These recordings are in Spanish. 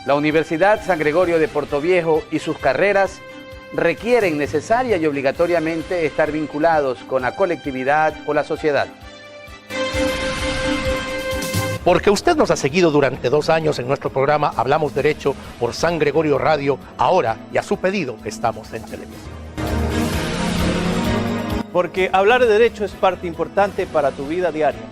La Universidad San Gregorio de Portoviejo y sus carreras requieren necesaria y obligatoriamente estar vinculados con la colectividad o la sociedad. Porque usted nos ha seguido durante 2 años en nuestro programa Hablamos Derecho por San Gregorio Radio, ahora y a su pedido estamos en televisión. Porque hablar de derecho es parte importante para tu vida diaria.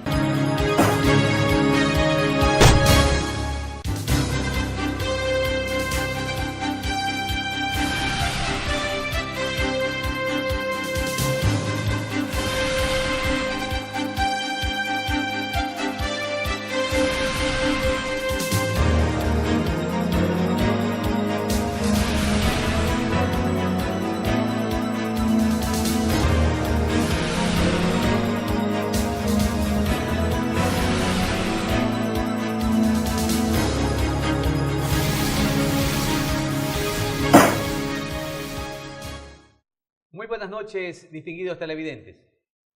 Buenas noches, distinguidos televidentes.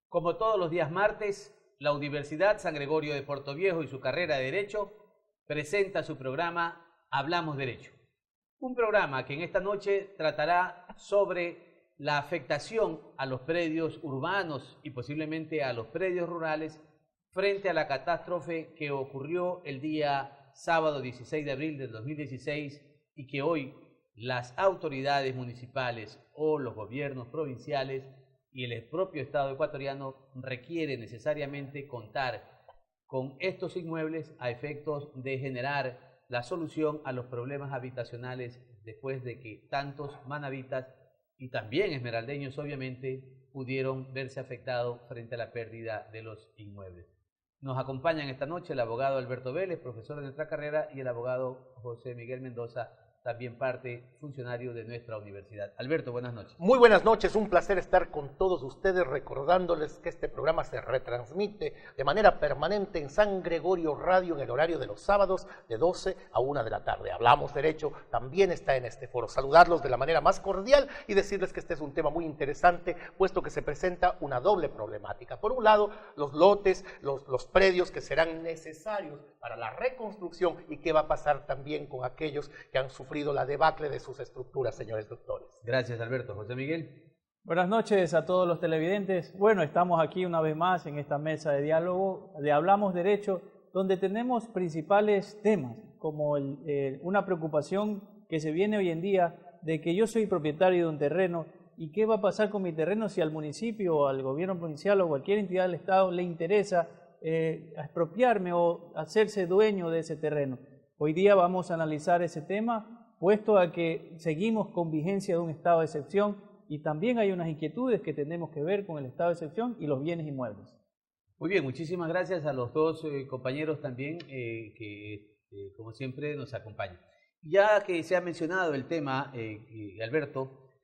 Como todos los días martes, la Universidad San Gregorio de Portoviejo y su carrera de Derecho presenta su programa Hablamos Derecho. Un programa que en esta noche tratará sobre la afectación a los predios urbanos y posiblemente a los predios rurales frente a la catástrofe que ocurrió el día sábado 16 de abril del 2016 y que hoy las autoridades municipales o los gobiernos provinciales y el propio Estado ecuatoriano requieren necesariamente contar con estos inmuebles a efectos de generar la solución a los problemas habitacionales después de que tantos manavitas y también esmeraldeños obviamente pudieron verse afectados frente a la pérdida de los inmuebles. Nos acompañan esta noche el abogado Alberto Vélez, profesor de nuestra carrera, y el abogado José Miguel Mendoza, también funcionario de nuestra universidad. Alberto, buenas noches. Muy buenas noches, un placer estar con todos ustedes, recordándoles que este programa se retransmite de manera permanente en San Gregorio Radio en el horario de los sábados de 12 a 1 de la tarde. Hablamos Derecho, también está en este foro. Saludarlos de la manera más cordial y decirles que este es un tema muy interesante, puesto que se presenta una doble problemática. Por un lado, los lotes, los predios que serán necesarios para la reconstrucción y qué va a pasar también con aquellos que han sufrido la debacle de sus estructuras, señores doctores. Gracias, Alberto. José Miguel. Buenas noches a todos los televidentes. Bueno, estamos aquí una vez más en esta mesa de diálogo de Hablamos Derecho, donde tenemos principales temas, como una preocupación que se viene hoy en día de que yo soy propietario de un terreno y qué va a pasar con mi terreno si al municipio o al gobierno provincial o cualquier entidad del Estado le interesa expropiarme o hacerse dueño de ese terreno. Hoy día vamos a analizar ese tema, puesto a que seguimos con vigencia de un estado de excepción y también hay unas inquietudes que tenemos que ver con el estado de excepción y los bienes inmuebles. Muy bien, muchísimas gracias a los dos compañeros también que como siempre nos acompañan. Ya que se ha mencionado el tema, Alberto,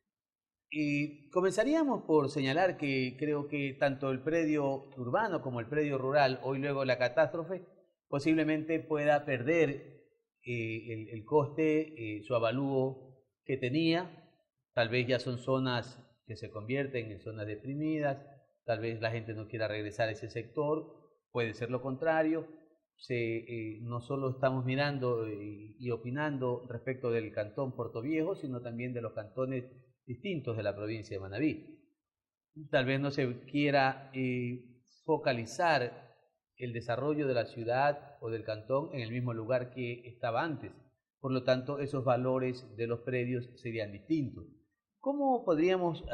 comenzaríamos por señalar que creo que tanto el predio urbano como el predio rural, hoy luego de la catástrofe, posiblemente pueda perder el coste, su avalúo que tenía. Tal vez ya son zonas que se convierten en zonas deprimidas, tal vez la gente no quiera regresar a ese sector, puede ser lo contrario. No solo estamos mirando y opinando respecto del cantón Portoviejo, sino también de los cantones distintos de la provincia de Manabí. Tal vez no se quiera focalizar el desarrollo de la ciudad o del cantón en el mismo lugar que estaba antes. Por lo tanto, esos valores de los predios serían distintos. ¿Cómo podríamos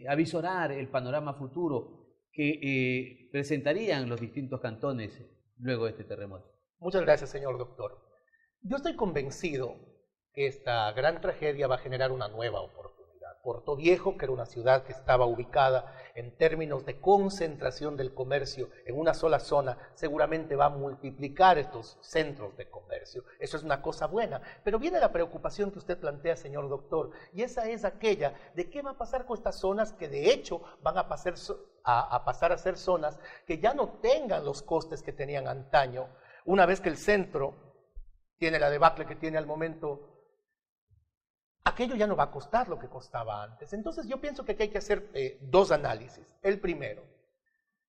avisorar el panorama futuro que presentarían los distintos cantones luego de este terremoto? Muchas gracias, señor doctor. Yo estoy convencido que esta gran tragedia va a generar una nueva oportunidad. Portoviejo, que era una ciudad que estaba ubicada en términos de concentración del comercio en una sola zona, seguramente va a multiplicar estos centros de comercio. Eso es una cosa buena, pero viene la preocupación que usted plantea, señor doctor, y esa es aquella de qué va a pasar con estas zonas que de hecho van a pasar a ser zonas que ya no tengan los costes que tenían antaño, una vez que el centro tiene la debacle que tiene al momento. Aquello ya no va a costar lo que costaba antes. Entonces yo pienso que aquí hay que hacer dos análisis. El primero,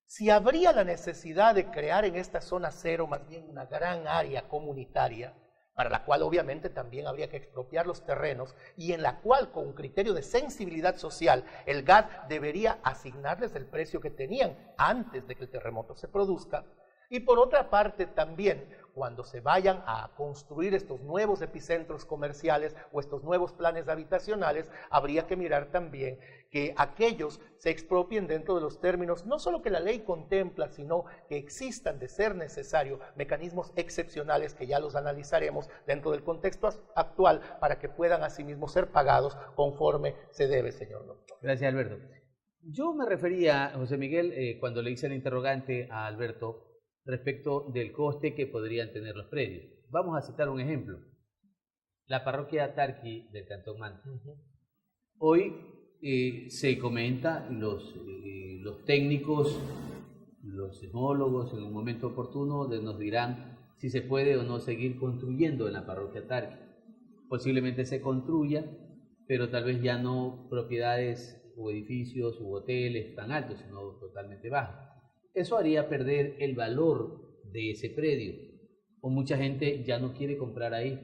si habría la necesidad de crear en esta zona cero más bien una gran área comunitaria para la cual obviamente también habría que expropiar los terrenos y en la cual, con un criterio de sensibilidad social, el GAT debería asignarles el precio que tenían antes de que el terremoto se produzca. Y por otra parte también, cuando se vayan a construir estos nuevos epicentros comerciales o estos nuevos planes habitacionales, habría que mirar también que aquellos se expropien dentro de los términos, no solo que la ley contempla, sino que existan, de ser necesario, mecanismos excepcionales que ya los analizaremos dentro del contexto actual para que puedan asimismo ser pagados conforme se debe, señor doctor. Gracias, Alberto. Yo me refería, José Miguel, cuando le hice el interrogante a Alberto, respecto del coste que podrían tener los predios. Vamos a citar un ejemplo. La parroquia Tarqui del Cantón Manta. Hoy se comenta, los técnicos, los sismólogos en un momento oportuno nos dirán si se puede o no seguir construyendo en la parroquia Tarqui. Posiblemente se construya, pero tal vez ya no propiedades o edificios u hoteles tan altos, sino totalmente bajos. Eso haría perder el valor de ese predio, o mucha gente ya no quiere comprar ahí,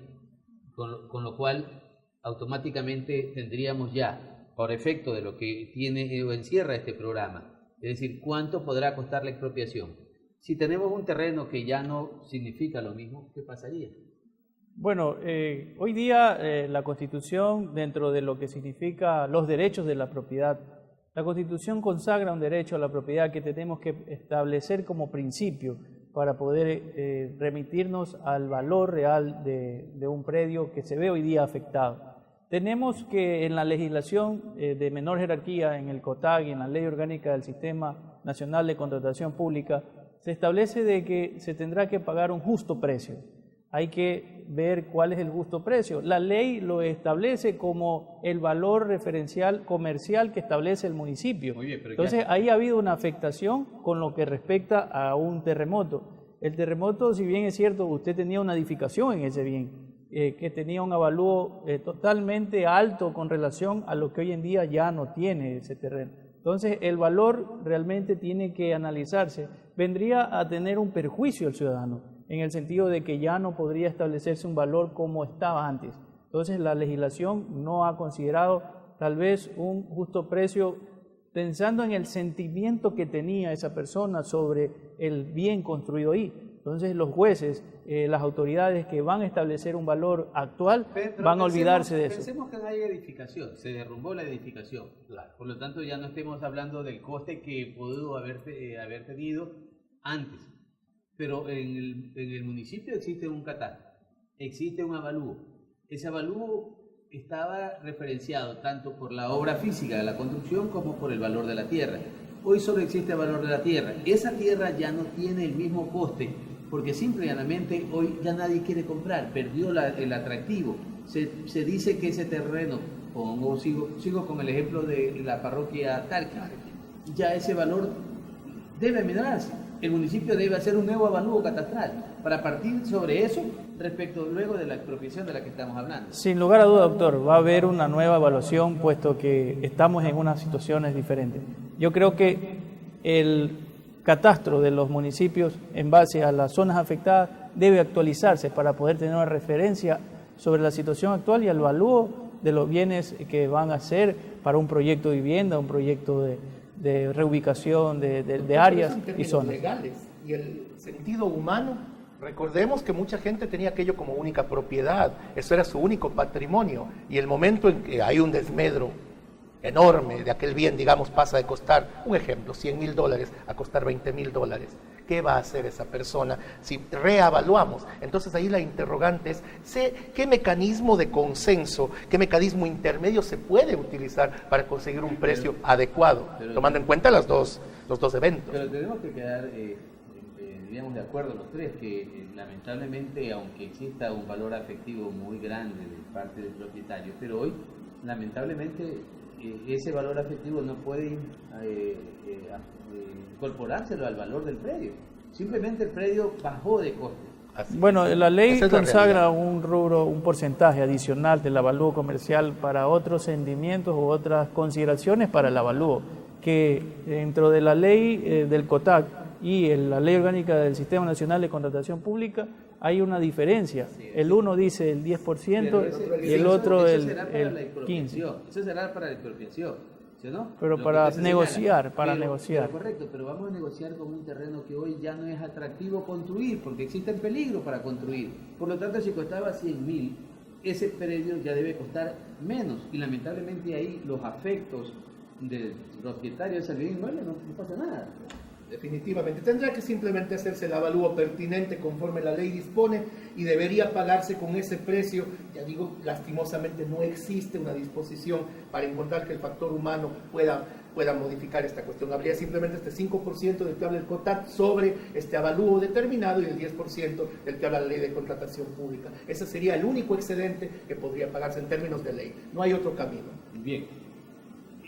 con lo cual automáticamente tendríamos ya, por efecto de lo que tiene o encierra este programa, es decir, cuánto podrá costar la expropiación. Si tenemos un terreno que ya no significa lo mismo, ¿qué pasaría? Bueno, hoy día la Constitución, dentro de lo que significa los derechos de la propiedad, la Constitución consagra un derecho a la propiedad que tenemos que establecer como principio para poder remitirnos al valor real de un predio que se ve hoy día afectado. Tenemos que en la legislación de menor jerarquía, en el COTAG y en la Ley Orgánica del Sistema Nacional de Contratación Pública, se establece de que se tendrá que pagar un justo precio. Hay que ver cuál es el justo precio. La ley lo establece como el valor referencial comercial que establece el municipio. Muy bien, pero entonces ahí ha habido una afectación con lo que respecta a un terremoto. El terremoto, si bien es cierto, usted tenía una edificación en ese bien, que tenía un avalúo totalmente alto con relación a lo que hoy en día ya no tiene ese terreno. Entonces el valor realmente tiene que analizarse. Vendría a tener un perjuicio al ciudadano, en el sentido de que ya no podría establecerse un valor como estaba antes. Entonces la legislación no ha considerado tal vez un justo precio pensando en el sentimiento que tenía esa persona sobre el bien construido ahí. Entonces los jueces, las autoridades que van a establecer un valor actual, van a olvidarse de eso. Pensemos que no hay edificación, se derrumbó la edificación. Claro. Por lo tanto ya no estemos hablando del coste que pudo haber tenido antes. Pero en el municipio existe un catastro, existe un avalúo. Ese avalúo estaba referenciado tanto por la obra física de la construcción como por el valor de la tierra. Hoy solo existe el valor de la tierra. Esa tierra ya no tiene el mismo coste porque simple y llanamente hoy ya nadie quiere comprar, perdió el atractivo. Se dice que ese terreno, sigo con el ejemplo de la parroquia Tarqui, ya ese valor debe minorarse. El municipio debe hacer un nuevo avalúo catastral para partir sobre eso respecto luego de la expropiación de la que estamos hablando. Sin lugar a duda, doctor, va a haber una nueva evaluación puesto que estamos en unas situaciones diferentes. Yo creo que el catastro de los municipios en base a las zonas afectadas debe actualizarse para poder tener una referencia sobre la situación actual y el avalúo de los bienes que van a ser para un proyecto de vivienda, un proyecto de reubicación de áreas y zonas. Legales y el sentido humano, recordemos que mucha gente tenía aquello como única propiedad, eso era su único patrimonio, y el momento en que hay un desmedro enorme de aquel bien, digamos, pasa de costar, un ejemplo, $100,000 a costar $20,000. ¿Qué va a hacer esa persona si reevaluamos? Entonces ahí la interrogante es, ¿qué mecanismo de consenso, qué mecanismo intermedio se puede utilizar para conseguir un precio adecuado, tomando en cuenta los dos eventos? Pero tenemos que quedar, diríamos, de acuerdo los tres, que lamentablemente, aunque exista un valor afectivo muy grande de parte del propietario, pero hoy, lamentablemente, ese valor afectivo no puede incorporárselo al valor del predio. Simplemente el predio bajó de coste. Bueno, la ley consagra un rubro, un porcentaje adicional del avalúo comercial para otros rendimientos u otras consideraciones para el avalúo, que dentro de la ley del COTAC y la Ley Orgánica del Sistema Nacional de Contratación Pública, hay una diferencia. El uno dice el 10% y el otro el 15%. Eso será para la expropiación, ¿sí o no? Pero para negociar, Pero correcto, pero vamos a negociar con un terreno que hoy ya no es atractivo construir, porque existen peligros para construir. Por lo tanto, si costaba 100.000, ese predio ya debe costar menos. Y lamentablemente ahí los afectos del propietario de ese bien inmueble no pasa nada. Definitivamente. Tendrá que simplemente hacerse el avalúo pertinente conforme la ley dispone y debería pagarse con ese precio. Ya digo, lastimosamente no existe una disposición para encontrar que el factor humano pueda modificar esta cuestión. Habría simplemente este 5% del que habla el COTAT sobre este avalúo determinado y el 10% del que habla la ley de contratación pública. Ese sería el único excedente que podría pagarse en términos de ley. No hay otro camino. Bien.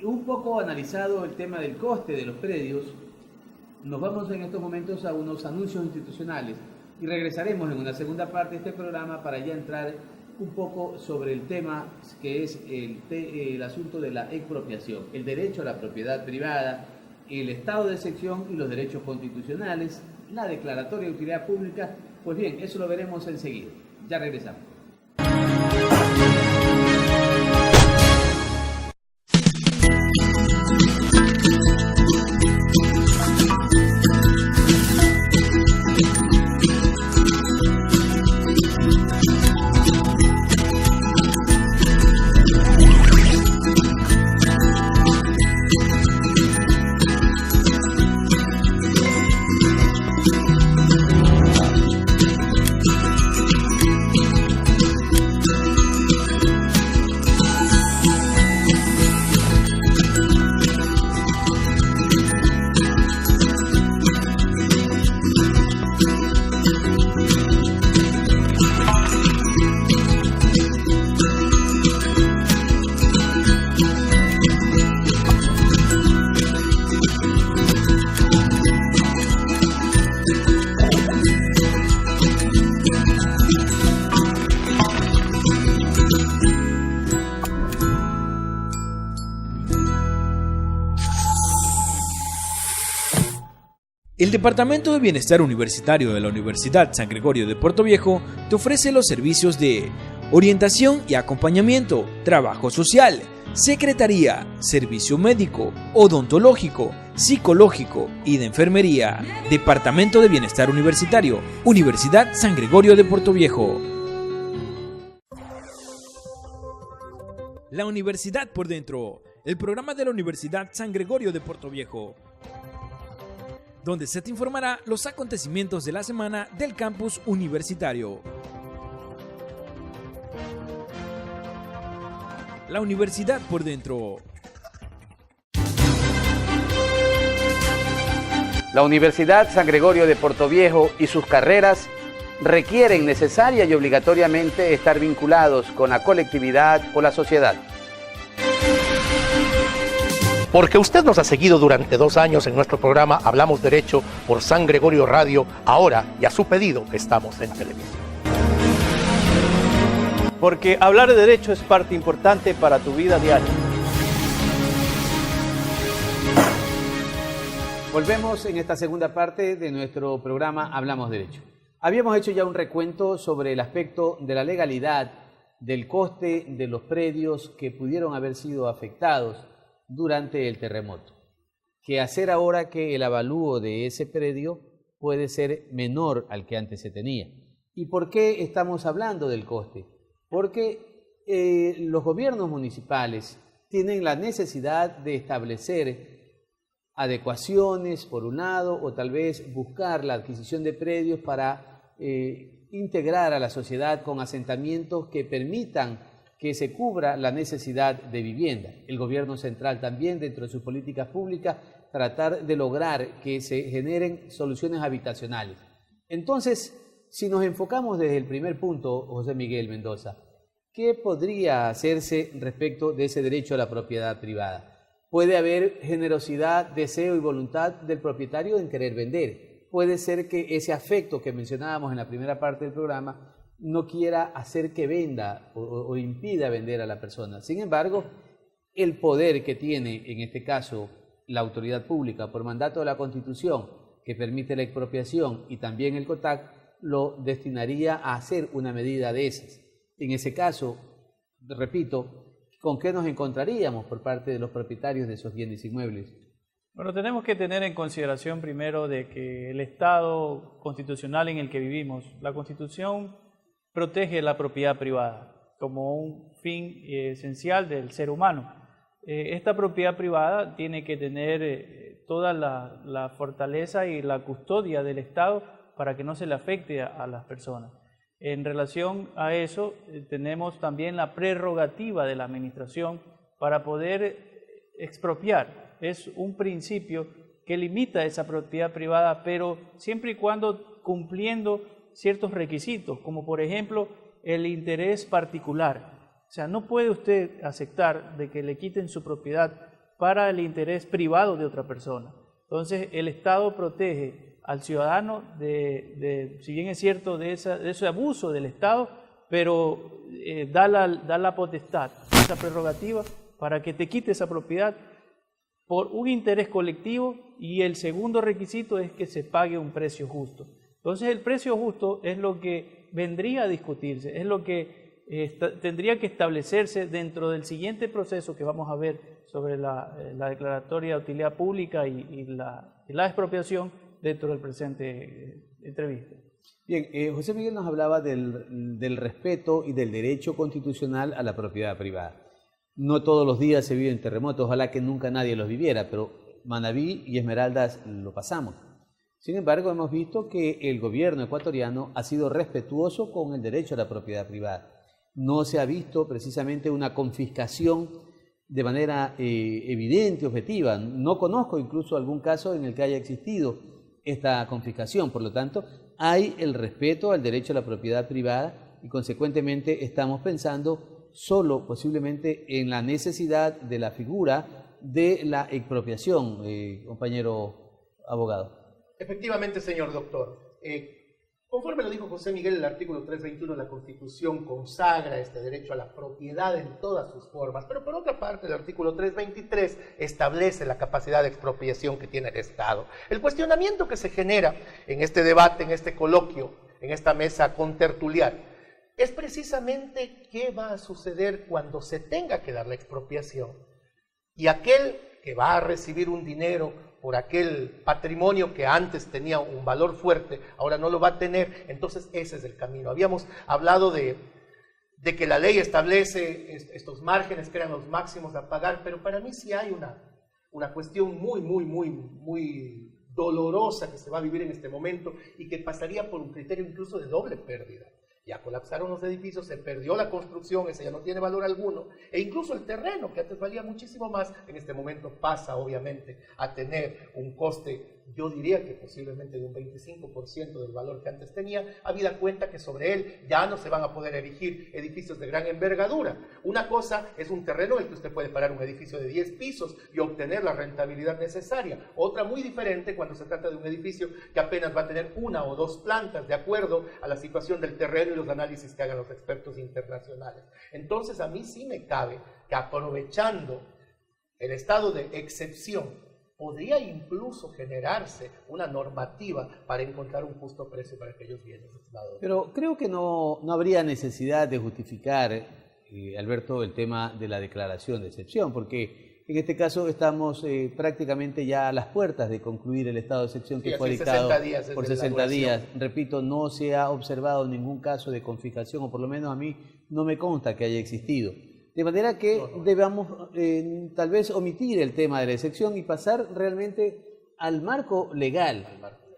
Un poco analizado el tema del coste de los predios, nos vamos en estos momentos a unos anuncios institucionales y regresaremos en una segunda parte de este programa para ya entrar un poco sobre el tema que es el asunto de la expropiación, el derecho a la propiedad privada, el estado de excepción y los derechos constitucionales, la declaratoria de utilidad pública. Pues bien, eso lo veremos enseguida. Ya regresamos. El Departamento de Bienestar Universitario de la Universidad San Gregorio de Puerto Viejo te ofrece los servicios de orientación y acompañamiento, trabajo social, secretaría, servicio médico, odontológico, psicológico y de enfermería. Departamento de Bienestar Universitario, Universidad San Gregorio de Puerto Viejo. La Universidad por Dentro, el programa de la Universidad San Gregorio de Puerto Viejo, donde se te informará los acontecimientos de la semana del campus universitario. La Universidad por Dentro. La Universidad San Gregorio de Puerto Viejo y sus carreras requieren necesaria y obligatoriamente estar vinculados con la colectividad o la sociedad. Porque usted nos ha seguido durante 2 años en nuestro programa Hablamos Derecho por San Gregorio Radio, ahora y a su pedido estamos en televisión. Porque hablar de derecho es parte importante para tu vida diaria. Volvemos en esta segunda parte de nuestro programa Hablamos Derecho. Habíamos hecho ya un recuento sobre el aspecto de la legalidad, del coste de los predios que pudieron haber sido afectados durante el terremoto. ¿Qué hacer ahora que el avalúo de ese predio puede ser menor al que antes se tenía? ¿Y por qué estamos hablando del coste? Porque los gobiernos municipales tienen la necesidad de establecer adecuaciones, por un lado, o tal vez buscar la adquisición de predios para integrar a la sociedad con asentamientos que permitan que se cubra la necesidad de vivienda. El gobierno central también, dentro de sus políticas públicas, tratar de lograr que se generen soluciones habitacionales. Entonces, si nos enfocamos desde el primer punto, José Miguel Mendoza, ¿qué podría hacerse respecto de ese derecho a la propiedad privada? Puede haber generosidad, deseo y voluntad del propietario en querer vender. Puede ser que ese afecto que mencionábamos en la primera parte del programa no quiera hacer que venda o impida vender a la persona. Sin embargo, el poder que tiene, en este caso, la autoridad pública por mandato de la Constitución, que permite la expropiación y también el COTAC lo destinaría a hacer una medida de esas. En ese caso, repito, ¿con qué nos encontraríamos por parte de los propietarios de esos bienes inmuebles? Bueno, tenemos que tener en consideración primero de que el Estado constitucional en el que vivimos, la Constitución protege la propiedad privada como un fin esencial del ser humano. Esta propiedad privada tiene que tener toda la fortaleza y la custodia del Estado para que no se le afecte a las personas. En relación a eso, tenemos también la prerrogativa de la administración para poder expropiar. Es un principio que limita esa propiedad privada, pero siempre y cuando cumpliendo ciertos requisitos, como por ejemplo el interés particular. O sea, no puede usted aceptar de que le quiten su propiedad para el interés privado de otra persona. Entonces, el Estado protege al ciudadano si bien es cierto, de ese abuso del Estado, pero da la potestad, esa prerrogativa, para que te quite esa propiedad por un interés colectivo, y el segundo requisito es que se pague un precio justo. Entonces, el precio justo es lo que vendría a discutirse, es lo que tendría que establecerse dentro del siguiente proceso que vamos a ver sobre la declaratoria de utilidad pública y la expropiación dentro del presente entrevista. Bien, José Miguel nos hablaba del respeto y del derecho constitucional a la propiedad privada. No todos los días se viven terremotos, ojalá que nunca nadie los viviera, pero Manabí y Esmeraldas lo pasamos. Sin embargo, hemos visto que el gobierno ecuatoriano ha sido respetuoso con el derecho a la propiedad privada. No se ha visto precisamente una confiscación de manera evidente, objetiva. No conozco incluso algún caso en el que haya existido esta confiscación. Por lo tanto, hay el respeto al derecho a la propiedad privada y consecuentemente estamos pensando solo posiblemente en la necesidad de la figura de la expropiación, compañero abogado. Efectivamente, señor doctor. Conforme lo dijo José Miguel, el artículo 321 de la Constitución consagra este derecho a la propiedad en todas sus formas, pero por otra parte el artículo 323 establece la capacidad de expropiación que tiene el Estado. El cuestionamiento que se genera en este debate, en este coloquio, en esta mesa contertulial, es precisamente qué va a suceder cuando se tenga que dar la expropiación. Y aquel que va a recibir un dinero por aquel patrimonio que antes tenía un valor fuerte, ahora no lo va a tener. Entonces ese es el camino. Habíamos hablado de que la ley establece estos márgenes que eran los máximos a pagar, pero para mí sí hay una cuestión muy dolorosa que se va a vivir en este momento y que pasaría por un criterio incluso de doble pérdida. Ya colapsaron los edificios, se perdió la construcción, ese ya no tiene valor alguno, e incluso el terreno, que antes valía muchísimo más, en este momento pasa obviamente a tener un coste, yo diría que posiblemente de un 25% del valor que antes tenía, habida cuenta que sobre él ya no se van a poder erigir edificios de gran envergadura. Una cosa es un terreno en el que usted puede parar un edificio de 10 pisos y obtener la rentabilidad necesaria. Otra muy diferente cuando se trata de un edificio que apenas va a tener 1 o 2 plantas, de acuerdo a la situación del terreno y los análisis que hagan los expertos internacionales. Entonces a mí sí me cabe que, aprovechando el estado de excepción, podría incluso generarse una normativa para encontrar un justo precio para aquellos bienes. Pero creo que no habría necesidad de justificar, Alberto, el tema de la declaración de excepción, porque en este caso estamos prácticamente ya a las puertas de concluir el estado de excepción que fue dictado por 60 días. Repito, no se ha observado ningún caso de confiscación, o por lo menos a mí no me consta que haya existido. De manera que debamos tal vez omitir el tema de la excepción y pasar realmente al marco legal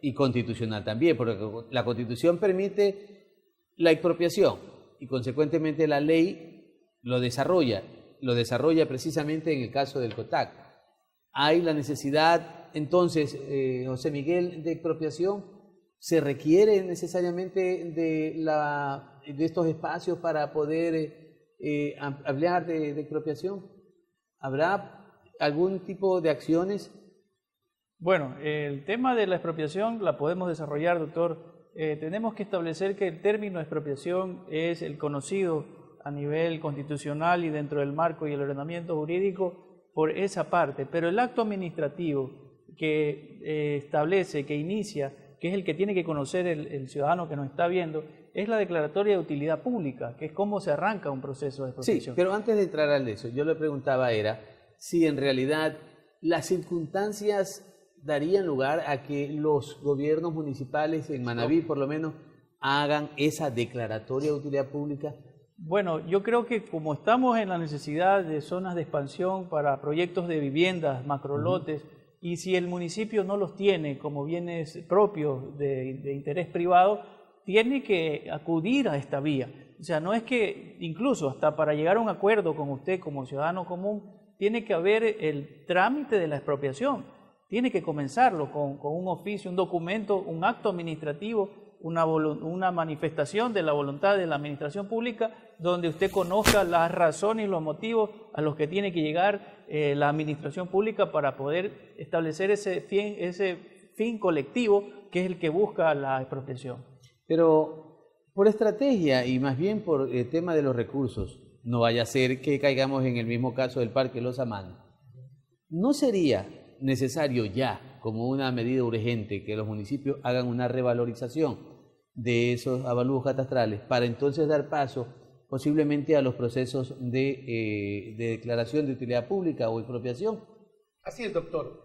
y constitucional también, porque la Constitución permite la expropiación y consecuentemente la ley lo desarrolla precisamente en el caso del COTAC. ¿Hay la necesidad entonces, José Miguel, de expropiación? ¿Se requiere necesariamente de estos espacios para poder hablar de expropiación? ¿Habrá algún tipo de acciones? Bueno, el tema de la expropiación la podemos desarrollar, doctor. Tenemos que establecer que el término expropiación es el conocido a nivel constitucional y dentro del marco y el ordenamiento jurídico por esa parte, pero el acto administrativo que establece, que inicia, que es el que tiene que conocer el ciudadano que nos está viendo, es la declaratoria de utilidad pública, que es cómo se arranca un proceso de expropiación. Sí, pero antes de entrar al de eso, yo le preguntaba era si en realidad las circunstancias darían lugar a que los gobiernos municipales, en Manabí por lo menos, hagan esa declaratoria de utilidad pública. Bueno, yo creo que como estamos en la necesidad de zonas de expansión para proyectos de viviendas, macrolotes, y si el municipio no los tiene como bienes propios de interés privado, tiene que acudir a esta vía. O sea, no es que incluso hasta para llegar a un acuerdo con usted como ciudadano común, tiene que haber el trámite de la expropiación. Tiene que comenzarlo con un oficio, un documento, un acto administrativo, una manifestación de la voluntad de la administración pública, donde usted conozca las razones y los motivos a los que tiene que llegar la administración pública para poder establecer ese fin colectivo que es el que busca la expropiación. Pero por estrategia y más bien por el tema de los recursos, no vaya a ser que caigamos en el mismo caso del Parque Los Amanes. ¿No sería necesario ya, como una medida urgente, que los municipios hagan una revalorización de esos avalúos catastrales para entonces dar paso posiblemente a los procesos de declaración de utilidad pública o expropiación? Así es, doctor.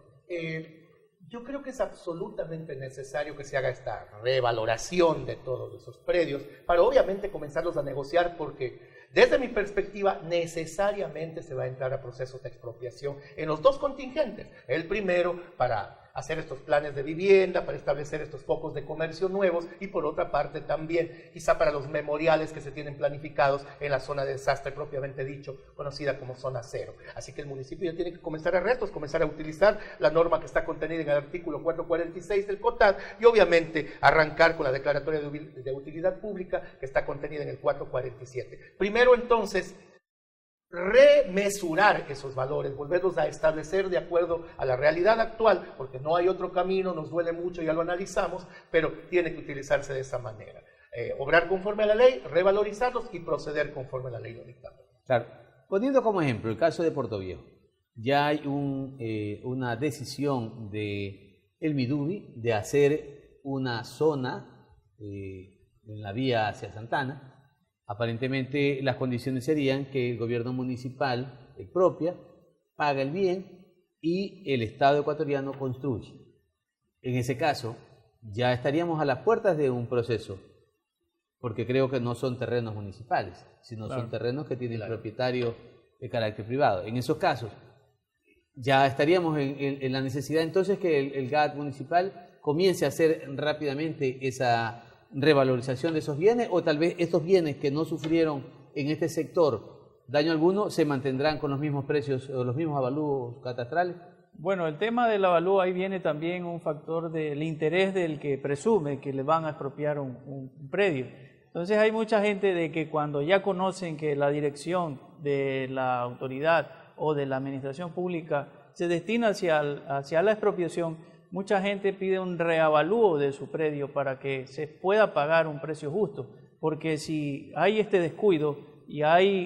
Yo creo que es absolutamente necesario que se haga esta revaloración de todos esos predios para obviamente comenzarlos a negociar, porque desde mi perspectiva necesariamente se va a entrar a procesos de expropiación en los dos contingentes. El primero para hacer estos planes de vivienda, para establecer estos focos de comercio nuevos, y por otra parte también quizá para los memoriales que se tienen planificados en la zona de desastre propiamente dicho, conocida como zona cero. Así que el municipio ya tiene que comenzar a retos, comenzar a utilizar la norma que está contenida en el artículo 446 del COTAD y obviamente arrancar con la declaratoria de utilidad pública que está contenida en el 447. Primero entonces, remesurar esos valores, volverlos a establecer de acuerdo a la realidad actual, porque no hay otro camino, nos duele mucho, ya lo analizamos, pero tiene que utilizarse de esa manera. Obrar conforme a la ley, revalorizarlos y proceder conforme a la ley lo dicta. Claro. Poniendo como ejemplo el caso de Puerto Viejo, ya hay una decisión de el Midubi de hacer una zona en la vía hacia Santana. Aparentemente las condiciones serían que el gobierno municipal expropia, paga el bien y el Estado ecuatoriano construye. En ese caso, ya estaríamos a las puertas de un proceso, porque creo que no son terrenos municipales, sino son terrenos que tienen propietario de carácter privado. En esos casos, ya estaríamos en la necesidad entonces que el GAT municipal comience a hacer rápidamente esa revalorización de esos bienes, o tal vez estos bienes que no sufrieron en este sector daño alguno se mantendrán con los mismos precios o los mismos avalúos catastrales. Bueno, el tema del avalúo, ahí viene también un factor del interés del que presume que le van a expropiar un predio. Entonces hay mucha gente de que cuando ya conocen que la dirección de la autoridad o de la administración pública se destina hacia la expropiación, mucha gente pide un reavalúo de su predio para que se pueda pagar un precio justo, porque si hay este descuido y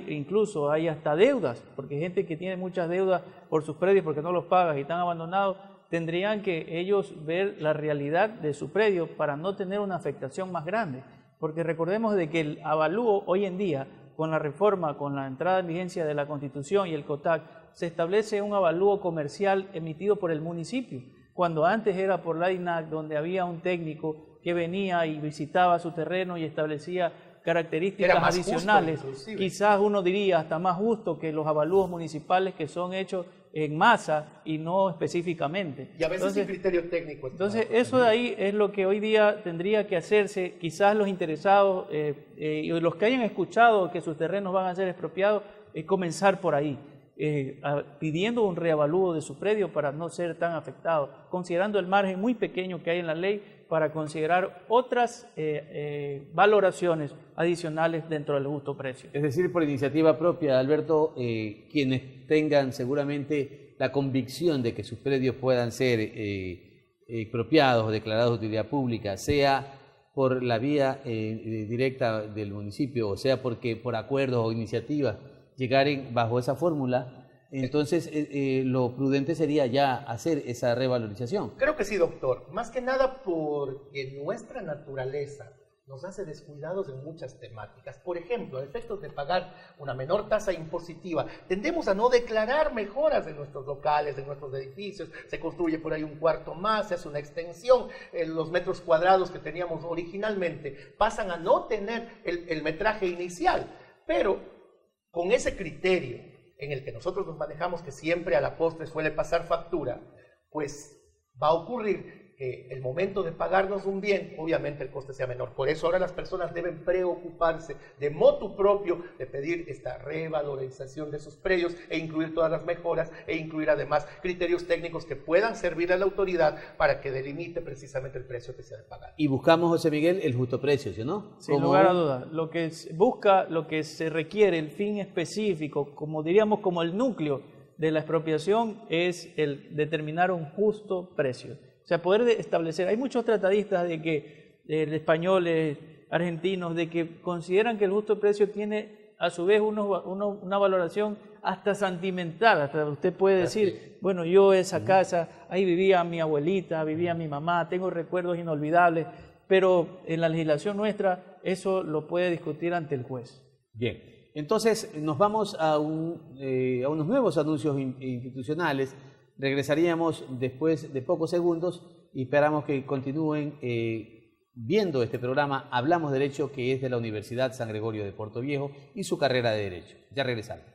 incluso hay hasta deudas, porque hay gente que tiene muchas deudas por sus predios porque no los paga y están abandonados, tendrían que ellos ver la realidad de su predio para no tener una afectación más grande, porque recordemos de que el avalúo hoy en día, con la reforma, con la entrada en vigencia de la Constitución y el COTAC, se establece un avalúo comercial emitido por el municipio, cuando antes era por la INAC, donde había un técnico que venía y visitaba su terreno y establecía características adicionales, quizás uno diría hasta más justo que los avalúos municipales que son hechos en masa y no específicamente. Y a veces sin criterio técnico. Entonces eso de ahí es lo que hoy día tendría que hacerse, quizás los interesados y los que hayan escuchado que sus terrenos van a ser expropiados, comenzar por ahí. Pidiendo un reavalúo de su predio para no ser tan afectado, considerando el margen muy pequeño que hay en la ley para considerar otras valoraciones adicionales dentro del justo precio. Es decir, por iniciativa propia, Alberto, quienes tengan seguramente la convicción de que sus predios puedan ser expropiados o declarados de utilidad pública, sea por la vía directa del municipio, o sea porque por acuerdos o iniciativas llegaren bajo esa fórmula, entonces lo prudente sería ya hacer esa revalorización. Creo que sí, doctor. Más que nada porque nuestra naturaleza nos hace descuidados en muchas temáticas. Por ejemplo, a efectos de pagar una menor tasa impositiva, tendemos a no declarar mejoras en nuestros locales, en nuestros edificios. Se construye por ahí un cuarto más, se hace una extensión. Los metros cuadrados que teníamos originalmente pasan a no tener el metraje inicial. Pero con ese criterio en el que nosotros nos manejamos, que siempre a la postre suele pasar factura, pues va a ocurrir que el momento de pagarnos un bien, obviamente el coste sea menor. Por eso ahora las personas deben preocuparse de motu propio de pedir esta revalorización de sus predios e incluir todas las mejoras e incluir además criterios técnicos que puedan servir a la autoridad para que delimite precisamente el precio que se ha de pagar. Y buscamos, José Miguel, el justo precio, ¿sí o no? Sin lugar a dudas. Lo que busca, lo que se requiere, el fin específico, como diríamos como el núcleo de la expropiación, es el determinar un justo precio. O sea, poder establecer, hay muchos tratadistas de que, españoles, argentinos, de que consideran que el justo precio tiene a su vez una valoración hasta sentimental, hasta usted puede decir, bueno, yo esa casa, ahí vivía mi abuelita, vivía mi mamá, tengo recuerdos inolvidables, pero en la legislación nuestra eso lo puede discutir ante el juez. Bien, entonces nos vamos a unos nuevos anuncios institucionales. Regresaríamos después de pocos segundos y esperamos que continúen viendo este programa Hablamos Derecho, que es de la Universidad San Gregorio de Puerto Viejo y su carrera de Derecho. Ya regresamos.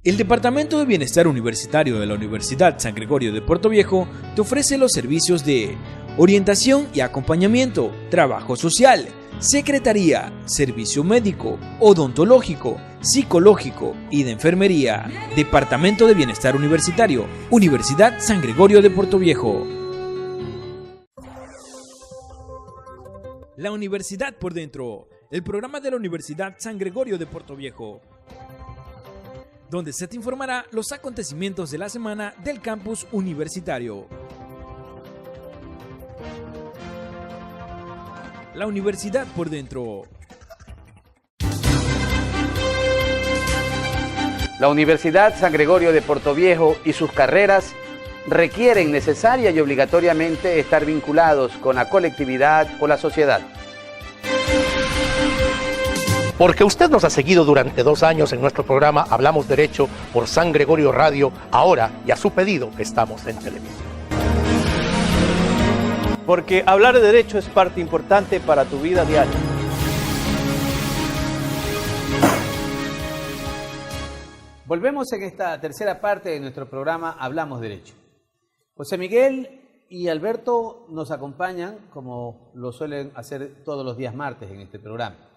El Departamento de Bienestar Universitario de la Universidad San Gregorio de Puerto Viejo te ofrece los servicios de orientación y acompañamiento, trabajo social, secretaría, servicio médico, odontológico, psicológico y de enfermería. Departamento de Bienestar Universitario, Universidad San Gregorio de Puerto Viejo. La Universidad por Dentro, el programa de la Universidad San Gregorio de Puerto Viejo, donde se te informará los acontecimientos de la semana del campus universitario. La Universidad por Dentro. La Universidad San Gregorio de Puerto Viejo y sus carreras requieren necesaria y obligatoriamente estar vinculados con la colectividad o la sociedad. Porque usted nos ha seguido durante 2 años en nuestro programa Hablamos Derecho por San Gregorio Radio, ahora y a su pedido estamos en televisión. Porque hablar de derecho es parte importante para tu vida diaria. Volvemos en esta tercera parte de nuestro programa Hablamos Derecho. José Miguel y Alberto nos acompañan, como lo suelen hacer todos los días martes en este programa.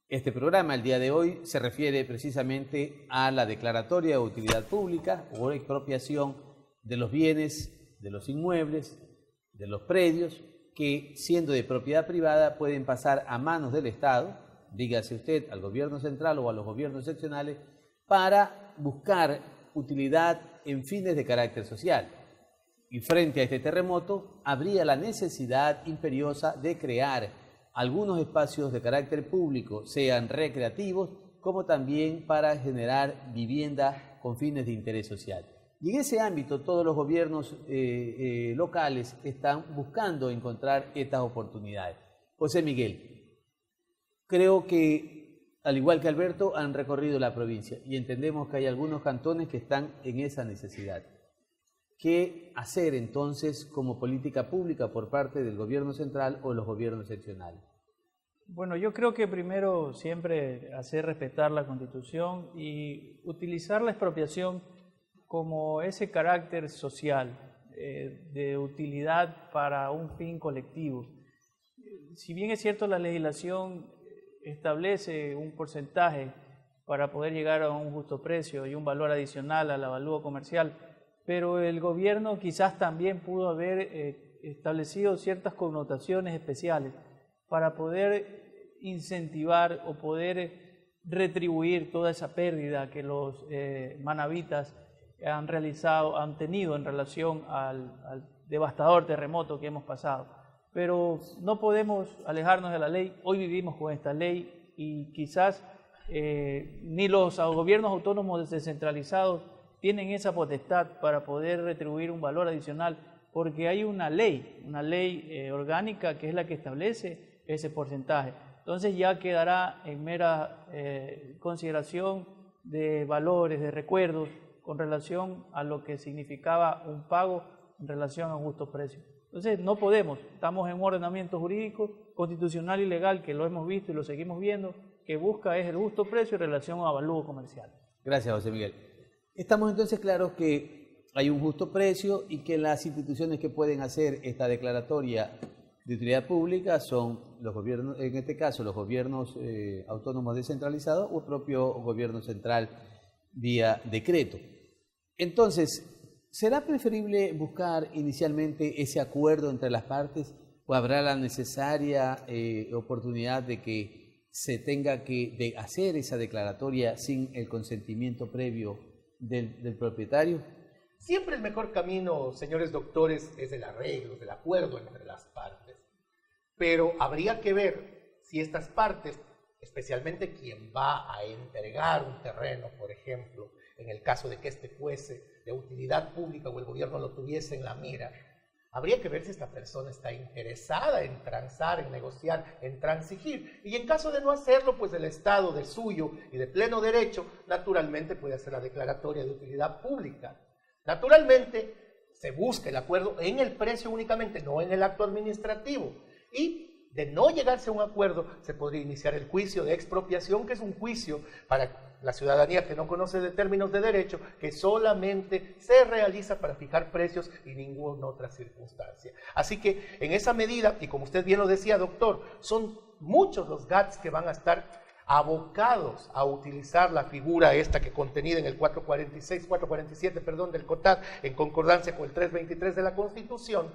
Este programa, el día de hoy, se refiere precisamente a la declaratoria de utilidad pública o expropiación de los bienes, de los inmuebles, de los predios, que siendo de propiedad privada pueden pasar a manos del Estado, dígase usted al gobierno central o a los gobiernos seccionales, para buscar utilidad en fines de carácter social. Y frente a este terremoto, habría la necesidad imperiosa de crear algunos espacios de carácter público, sean recreativos, como también para generar vivienda con fines de interés social. Y en ese ámbito todos los gobiernos locales están buscando encontrar estas oportunidades. José Miguel, creo que, al igual que Alberto, han recorrido la provincia y entendemos que hay algunos cantones que están en esa necesidad. ¿Qué hacer entonces como política pública por parte del gobierno central o los gobiernos seccionales? Bueno, yo creo que primero siempre hacer respetar la Constitución y utilizar la expropiación como ese carácter social de utilidad para un fin colectivo. Si bien es cierto la legislación establece un porcentaje para poder llegar a un justo precio y un valor adicional al avalúo comercial, pero el gobierno quizás también pudo haber establecido ciertas connotaciones especiales para poder incentivar o poder retribuir toda esa pérdida que los manavitas han tenido en relación al devastador terremoto que hemos pasado. Pero no podemos alejarnos de la ley. Hoy vivimos con esta ley y quizás ni los gobiernos autónomos descentralizados tienen esa potestad para poder retribuir un valor adicional, porque hay una ley orgánica que es la que establece ese porcentaje. Entonces ya quedará en mera consideración de valores, de recuerdos, con relación a lo que significaba un pago en relación a un justo precio. Entonces no podemos, estamos en un ordenamiento jurídico, constitucional y legal, que lo hemos visto y lo seguimos viendo, que busca es el justo precio en relación a avalúo comercial. Gracias, José Miguel. Estamos entonces claros que hay un justo precio y que las instituciones que pueden hacer esta declaratoria de utilidad pública son los gobiernos, en este caso los gobiernos autónomos descentralizados o el propio gobierno central vía decreto. Entonces, ¿será preferible buscar inicialmente ese acuerdo entre las partes o habrá la necesaria oportunidad de que se tenga que hacer esa declaratoria sin el consentimiento previo del propietario? Siempre el mejor camino, señores doctores, es el arreglo, el acuerdo entre las partes. Pero habría que ver si estas partes, especialmente quien va a entregar un terreno, por ejemplo, en el caso de que este fuese de utilidad pública o el gobierno lo tuviese en la mira, habría que ver si esta persona está interesada en transar, en negociar, en transigir. Y en caso de no hacerlo, pues el Estado de suyo y de pleno derecho, naturalmente puede hacer la declaratoria de utilidad pública. Naturalmente, se busca el acuerdo en el precio únicamente, no en el acto administrativo. Y de no llegarse a un acuerdo, se podría iniciar el juicio de expropiación, que es un juicio para la ciudadanía que no conoce de términos de derecho, que solamente se realiza para fijar precios y ninguna otra circunstancia. Así que en esa medida, y como usted bien lo decía, doctor, son muchos los GATS que van a estar abocados a utilizar la figura esta que contenida en el 447 del COTAD, en concordancia con el 323 de la Constitución,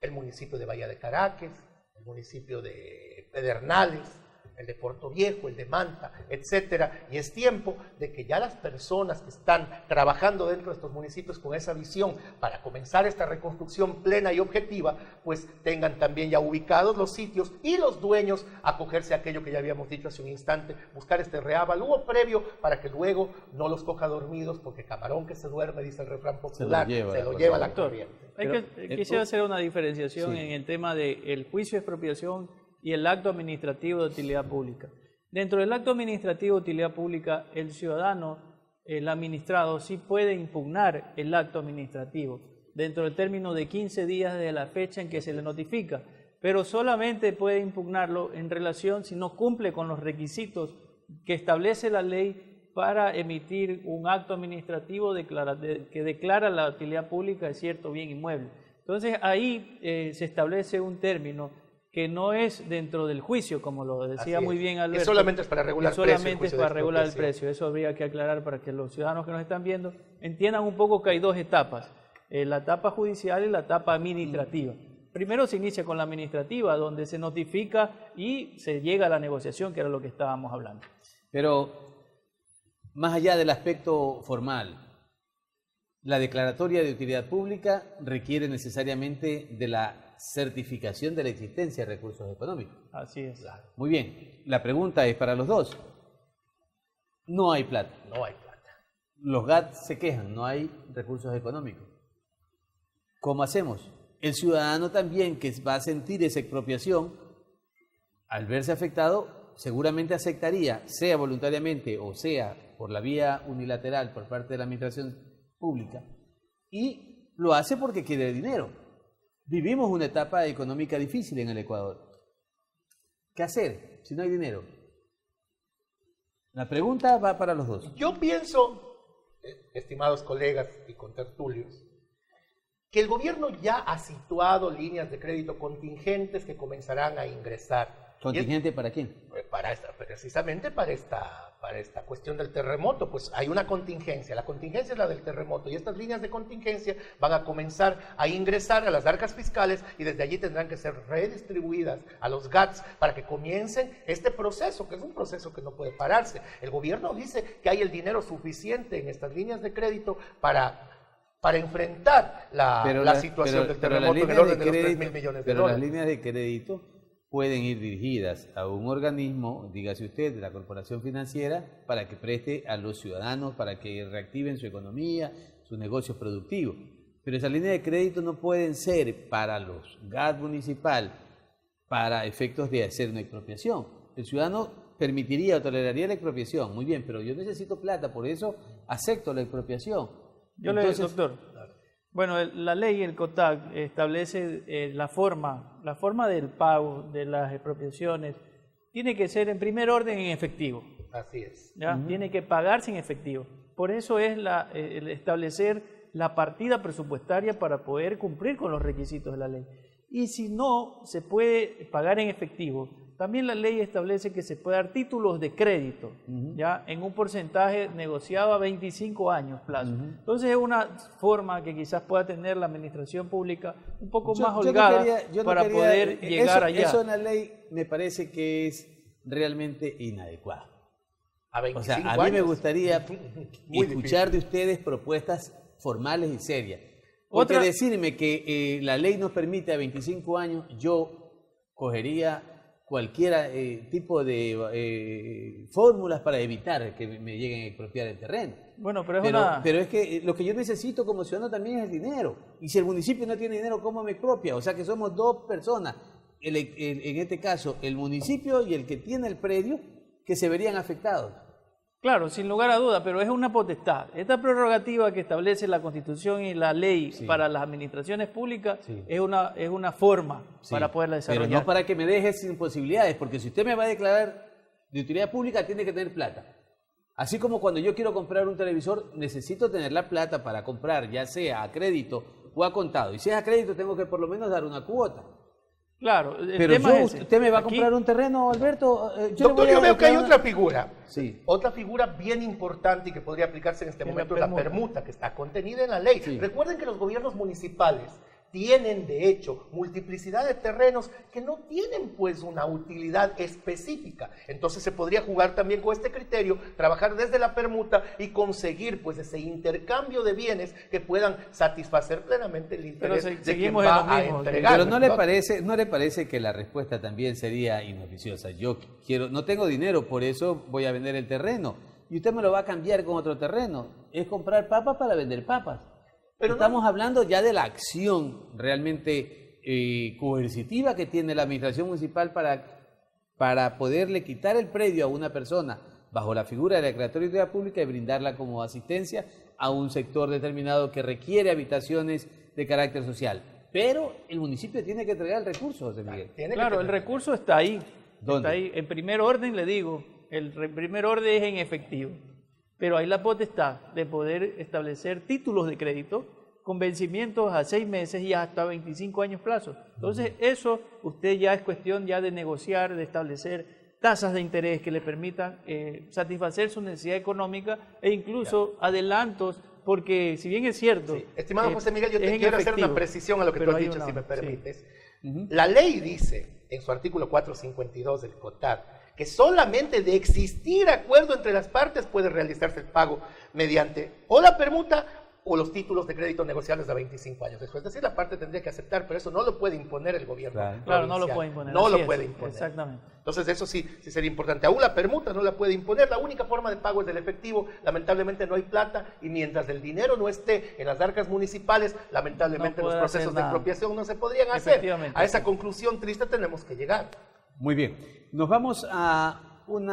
el municipio de Bahía de Caracas, el municipio de Pedernales, el de Puerto Viejo, el de Manta, etcétera, y es tiempo de que ya las personas que están trabajando dentro de estos municipios con esa visión para comenzar esta reconstrucción plena y objetiva, pues tengan también ya ubicados los sitios y los dueños acogerse a aquello que ya habíamos dicho hace un instante, buscar este reavalúo previo para que luego no los coja dormidos, porque camarón que se duerme, dice el refrán popular, se lo lleva la corriente. Quisiera hacer una diferenciación en el tema del juicio de expropiación y el acto administrativo de utilidad pública. Dentro del acto administrativo de utilidad pública, el ciudadano, el administrado, sí puede impugnar el acto administrativo dentro del término de 15 días de la fecha en que se le notifica, pero solamente puede impugnarlo en relación si no cumple con los requisitos que establece la ley para emitir un acto administrativo que declara la utilidad pública de cierto bien inmueble. Entonces ahí se establece un término que no es dentro del juicio, como lo decía muy bien Alberto. Que solamente es para regular el precio. Solamente es para regular el precio. Eso habría que aclarar para que los ciudadanos que nos están viendo entiendan un poco que hay dos etapas, la etapa judicial y la etapa administrativa. Primero se inicia con la administrativa, donde se notifica y se llega a la negociación, que era lo que estábamos hablando. Pero, más allá del aspecto formal, la declaratoria de utilidad pública requiere necesariamente de la certificación de la existencia de recursos económicos. Así es. Muy bien, la pregunta es para los dos. No hay plata. No hay plata. Los GAT se quejan, no hay recursos económicos. ¿Cómo hacemos? El ciudadano también que va a sentir esa expropiación, al verse afectado, seguramente aceptaría, sea voluntariamente o sea por la vía unilateral por parte de la administración pública, y lo hace porque quiere dinero. Vivimos una etapa económica difícil en el Ecuador. ¿Qué hacer si no hay dinero? La pregunta va para los dos. Yo pienso, estimados colegas y contertulios, que el gobierno ya ha situado líneas de crédito contingentes que comenzarán a ingresar. ¿Contingente para quién? Precisamente para esta cuestión del terremoto, pues hay una contingencia, la contingencia es la del terremoto, y estas líneas de contingencia van a comenzar a ingresar a las arcas fiscales y desde allí tendrán que ser redistribuidas a los GATS para que comiencen este proceso, que es un proceso que no puede pararse. El gobierno dice que hay el dinero suficiente en estas líneas de crédito para enfrentar la situación del terremoto en el orden de los 3.000 millones de dólares. Pero las líneas de crédito pueden ir dirigidas a un organismo, dígase usted, de la corporación financiera, para que preste a los ciudadanos, para que reactiven su economía, sus negocios productivos. Pero esas líneas de crédito no pueden ser para los GAT municipal, para efectos de hacer una expropiación. El ciudadano permitiría o toleraría la expropiación, muy bien, pero yo necesito plata, por eso acepto la expropiación. Doctor, bueno, la ley, el COTAC, establece la forma del pago de las expropiaciones. Tiene que ser en primer orden en efectivo. Así es. ¿Ya? Tiene que pagarse en efectivo. Por eso es el establecer la partida presupuestaria para poder cumplir con los requisitos de la ley. Y si no se puede pagar en efectivo, también la ley establece que se puede dar títulos de crédito, ya en un porcentaje negociado a 25 años plazo. Entonces es una forma que quizás pueda tener la administración pública un poco más holgada para poder llegar allá. Eso en la ley me parece que es realmente inadecuado. O sea, a mí me gustaría escuchar de ustedes propuestas formales y serias. Porque decirme que la ley nos permite a 25 años, yo cogería cualquier tipo de fórmulas para evitar que me lleguen a expropiar el terreno. Bueno, pero es que lo que yo necesito como ciudadano también es el dinero. Y si el municipio no tiene dinero, ¿cómo me expropia? O sea que somos dos personas, en este caso el municipio y el que tiene el predio, que se verían afectados. Claro, sin lugar a duda, pero es una potestad. Esta prerrogativa que establece la Constitución y la ley para las administraciones públicas es una forma para poderla desarrollar. Pero no para que me deje sin posibilidades, porque si usted me va a declarar de utilidad pública, tiene que tener plata. Así como cuando yo quiero comprar un televisor, necesito tener la plata para comprar, ya sea a crédito o a contado. Y si es a crédito, tengo que por lo menos dar una cuota. Claro, pero ¿usted me va a comprar un terreno, Alberto? Doctor, yo veo que hay otra figura. Sí. Otra figura bien importante y que podría aplicarse en este momento es la permuta, que está contenida en la ley. Sí. Recuerden que los gobiernos municipales tienen, de hecho, multiplicidad de terrenos que no tienen, pues, una utilidad específica. Entonces se podría jugar también con este criterio, trabajar desde la permuta y conseguir, pues, ese intercambio de bienes que puedan satisfacer plenamente el interés de quien va a entregar. Pero ¿no le parece que la respuesta también sería inoficiosa? Yo no tengo dinero, por eso voy a vender el terreno. Y usted me lo va a cambiar con otro terreno. Es comprar papas para vender papas. Pero estamos hablando ya de la acción realmente coercitiva que tiene la administración municipal para poderle quitar el predio a una persona bajo la figura de la Declaratoria de Utilidad Pública y brindarla como asistencia a un sector determinado que requiere habitaciones de carácter social. Pero el municipio tiene que entregar el recurso, José Miguel. Claro, el recurso está ahí. ¿Dónde? Está ahí. En primer orden, le digo, el primer orden es en efectivo. Pero hay la potestad de poder establecer títulos de crédito con vencimientos a 6 meses y hasta 25 años plazo. Entonces, eso usted ya es cuestión ya de negociar, de establecer tasas de interés que le permitan satisfacer su necesidad económica e incluso adelantos, porque si bien es cierto... Sí. Estimado José Miguel, yo te quiero hacer una precisión a lo que tú has dicho, si me permites. Sí. La ley dice, en su artículo 452 del COTAC, que solamente de existir acuerdo entre las partes puede realizarse el pago mediante o la permuta o los títulos de crédito negociables a 25 años después. Es decir, la parte tendría que aceptar, pero eso no lo puede imponer el gobierno. Claro, no lo puede imponer. No lo puede imponer. Exactamente. Entonces eso sí sería importante. Aún la permuta no la puede imponer. La única forma de pago es del efectivo. Lamentablemente no hay plata y mientras el dinero no esté en las arcas municipales, lamentablemente los procesos de expropiación no se podrían hacer. A esa conclusión triste tenemos que llegar. Muy bien. Nos vamos a un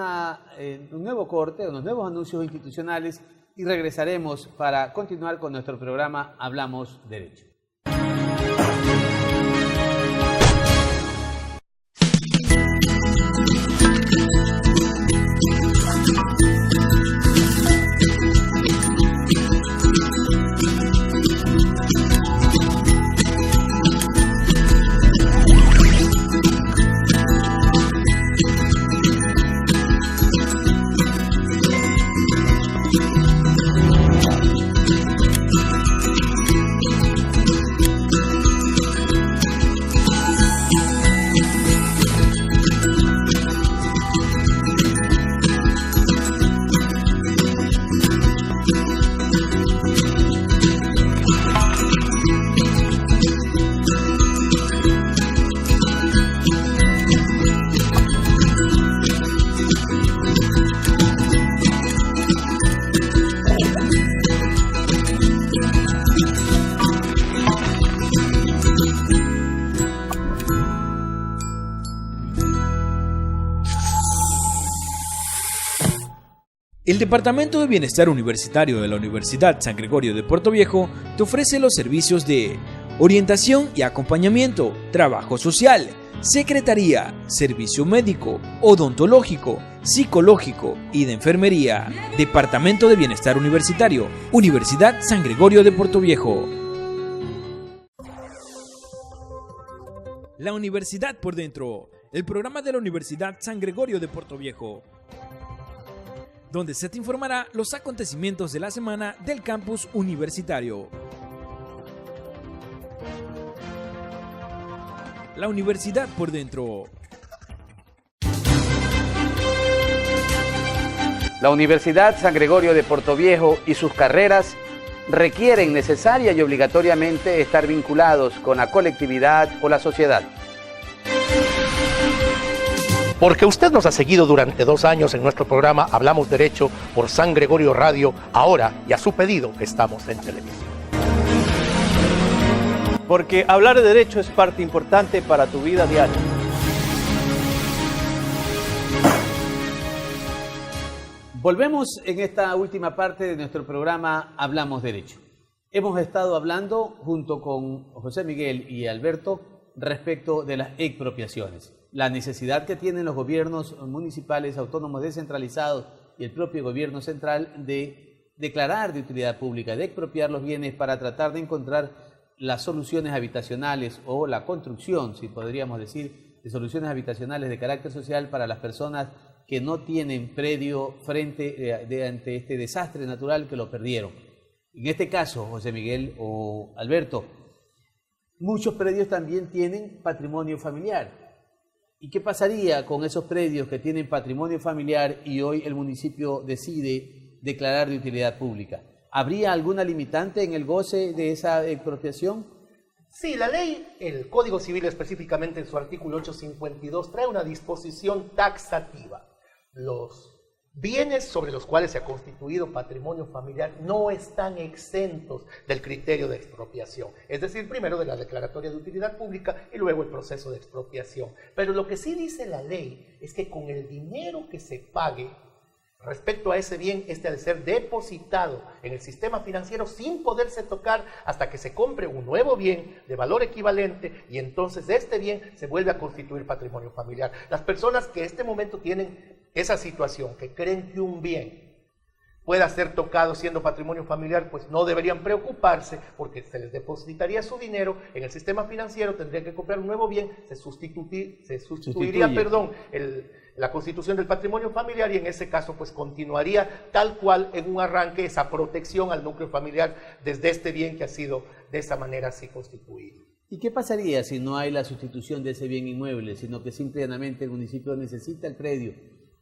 nuevo corte, unos nuevos anuncios institucionales y regresaremos para continuar con nuestro programa Hablamos Derecho. El Departamento de Bienestar Universitario de la Universidad San Gregorio de Puerto Viejo te ofrece los servicios de orientación y acompañamiento, trabajo social, secretaría, servicio médico, odontológico, psicológico y de enfermería. Departamento de Bienestar Universitario, Universidad San Gregorio de Puerto Viejo. La Universidad por Dentro, el programa de la Universidad San Gregorio de Puerto Viejo, donde se te informará los acontecimientos de la semana del campus universitario. La Universidad por Dentro. La Universidad San Gregorio de Puerto Viejo y sus carreras requieren necesaria y obligatoriamente estar vinculados con la colectividad o la sociedad. Porque usted nos ha seguido durante 2 años en nuestro programa Hablamos Derecho por San Gregorio Radio, ahora y a su pedido estamos en televisión. Porque hablar de derecho es parte importante para tu vida diaria. Volvemos en esta última parte de nuestro programa Hablamos Derecho. Hemos estado hablando junto con José Miguel y Alberto respecto de las expropiaciones, la necesidad que tienen los gobiernos municipales, autónomos descentralizados y el propio gobierno central de declarar de utilidad pública, de expropiar los bienes para tratar de encontrar las soluciones habitacionales o la construcción, si podríamos decir, de soluciones habitacionales de carácter social para las personas que no tienen predio ante este desastre natural que lo perdieron. En este caso, José Miguel o Alberto, muchos predios también tienen patrimonio familiar. ¿Y qué pasaría con esos predios que tienen patrimonio familiar y hoy el municipio decide declarar de utilidad pública? ¿Habría alguna limitante en el goce de esa expropiación? Sí, la ley, el Código Civil específicamente en su artículo 852, trae una disposición taxativa. Los bienes sobre los cuales se ha constituido patrimonio familiar no están exentos del criterio de expropiación. Es decir, primero de la declaratoria de utilidad pública y luego el proceso de expropiación. Pero lo que sí dice la ley es que con el dinero que se pague respecto a ese bien, este ha de ser depositado en el sistema financiero sin poderse tocar hasta que se compre un nuevo bien de valor equivalente y entonces este bien se vuelve a constituir patrimonio familiar. Las personas que en este momento tienen esa situación, que creen que un bien pueda ser tocado siendo patrimonio familiar, pues no deberían preocuparse porque se les depositaría su dinero en el sistema financiero, tendrían que comprar un nuevo bien, se sustituiría la constitución del patrimonio familiar y en ese caso pues continuaría tal cual en un arranque esa protección al núcleo familiar desde este bien que ha sido de esa manera así constituido. ¿Y qué pasaría si no hay la sustitución de ese bien inmueble, sino que simplemente el municipio necesita el predio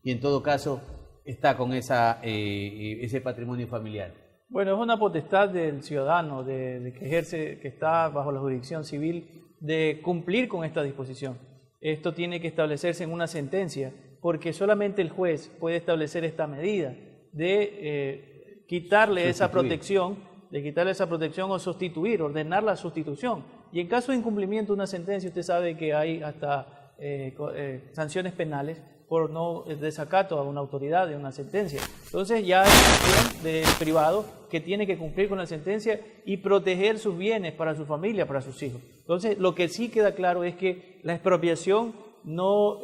y en todo caso está con ese patrimonio familiar? Bueno, es una potestad del ciudadano de que ejerce, que está bajo la jurisdicción civil, de cumplir con esta disposición. Esto tiene que establecerse en una sentencia, porque solamente el juez puede establecer esta medida de quitarle esa protección, o sustituir, ordenar la sustitución. Y en caso de incumplimiento de una sentencia, usted sabe que hay hasta sanciones penales por no desacato a una autoridad de una sentencia. Entonces ya hay acción del privado que tiene que cumplir con la sentencia y proteger sus bienes para su familia, para sus hijos. Entonces lo que sí queda claro es que la expropiación no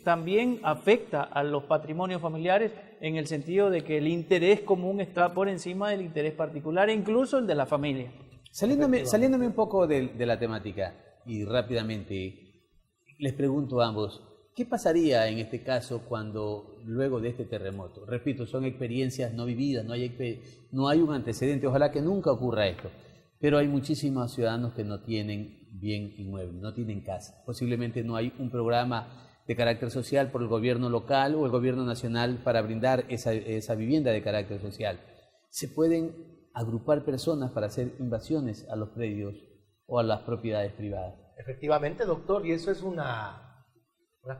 también afecta a los patrimonios familiares en el sentido de que el interés común está por encima del interés particular e incluso el de la familia. Saliéndome un poco de la temática y rápidamente les pregunto a ambos, ¿qué pasaría en este caso cuando luego de este terremoto? Repito, son experiencias no vividas, no hay un antecedente, ojalá que nunca ocurra esto, pero hay muchísimos ciudadanos que no tienen bien inmueble, no tienen casa. Posiblemente no hay un programa de carácter social por el gobierno local o el gobierno nacional para brindar esa vivienda de carácter social. ¿Se pueden agrupar personas para hacer invasiones a los predios o a las propiedades privadas? Efectivamente, doctor, y eso es una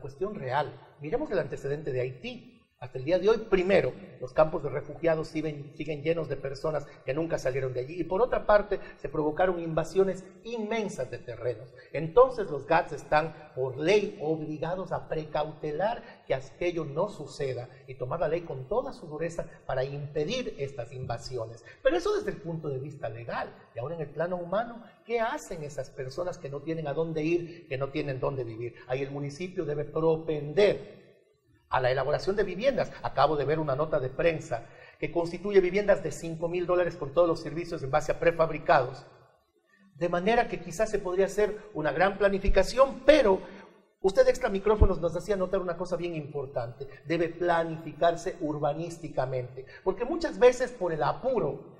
cuestión real. Miremos el antecedente de Haití. Hasta el día de hoy, primero, los campos de refugiados siguen llenos de personas que nunca salieron de allí. Y por otra parte, se provocaron invasiones inmensas de terrenos. Entonces los GATS están por ley obligados a precautelar que aquello no suceda y tomar la ley con toda su dureza para impedir estas invasiones. Pero eso desde el punto de vista legal. Y ahora en el plano humano, ¿qué hacen esas personas que no tienen a dónde ir, que no tienen dónde vivir? Ahí el municipio debe propender a la elaboración de viviendas. Acabo de ver una nota de prensa que constituye viviendas de $5,000 con todos los servicios en base a prefabricados. De manera que quizás se podría hacer una gran planificación, pero usted extra micrófonos nos hacía notar una cosa bien importante. Debe planificarse urbanísticamente, porque muchas veces por el apuro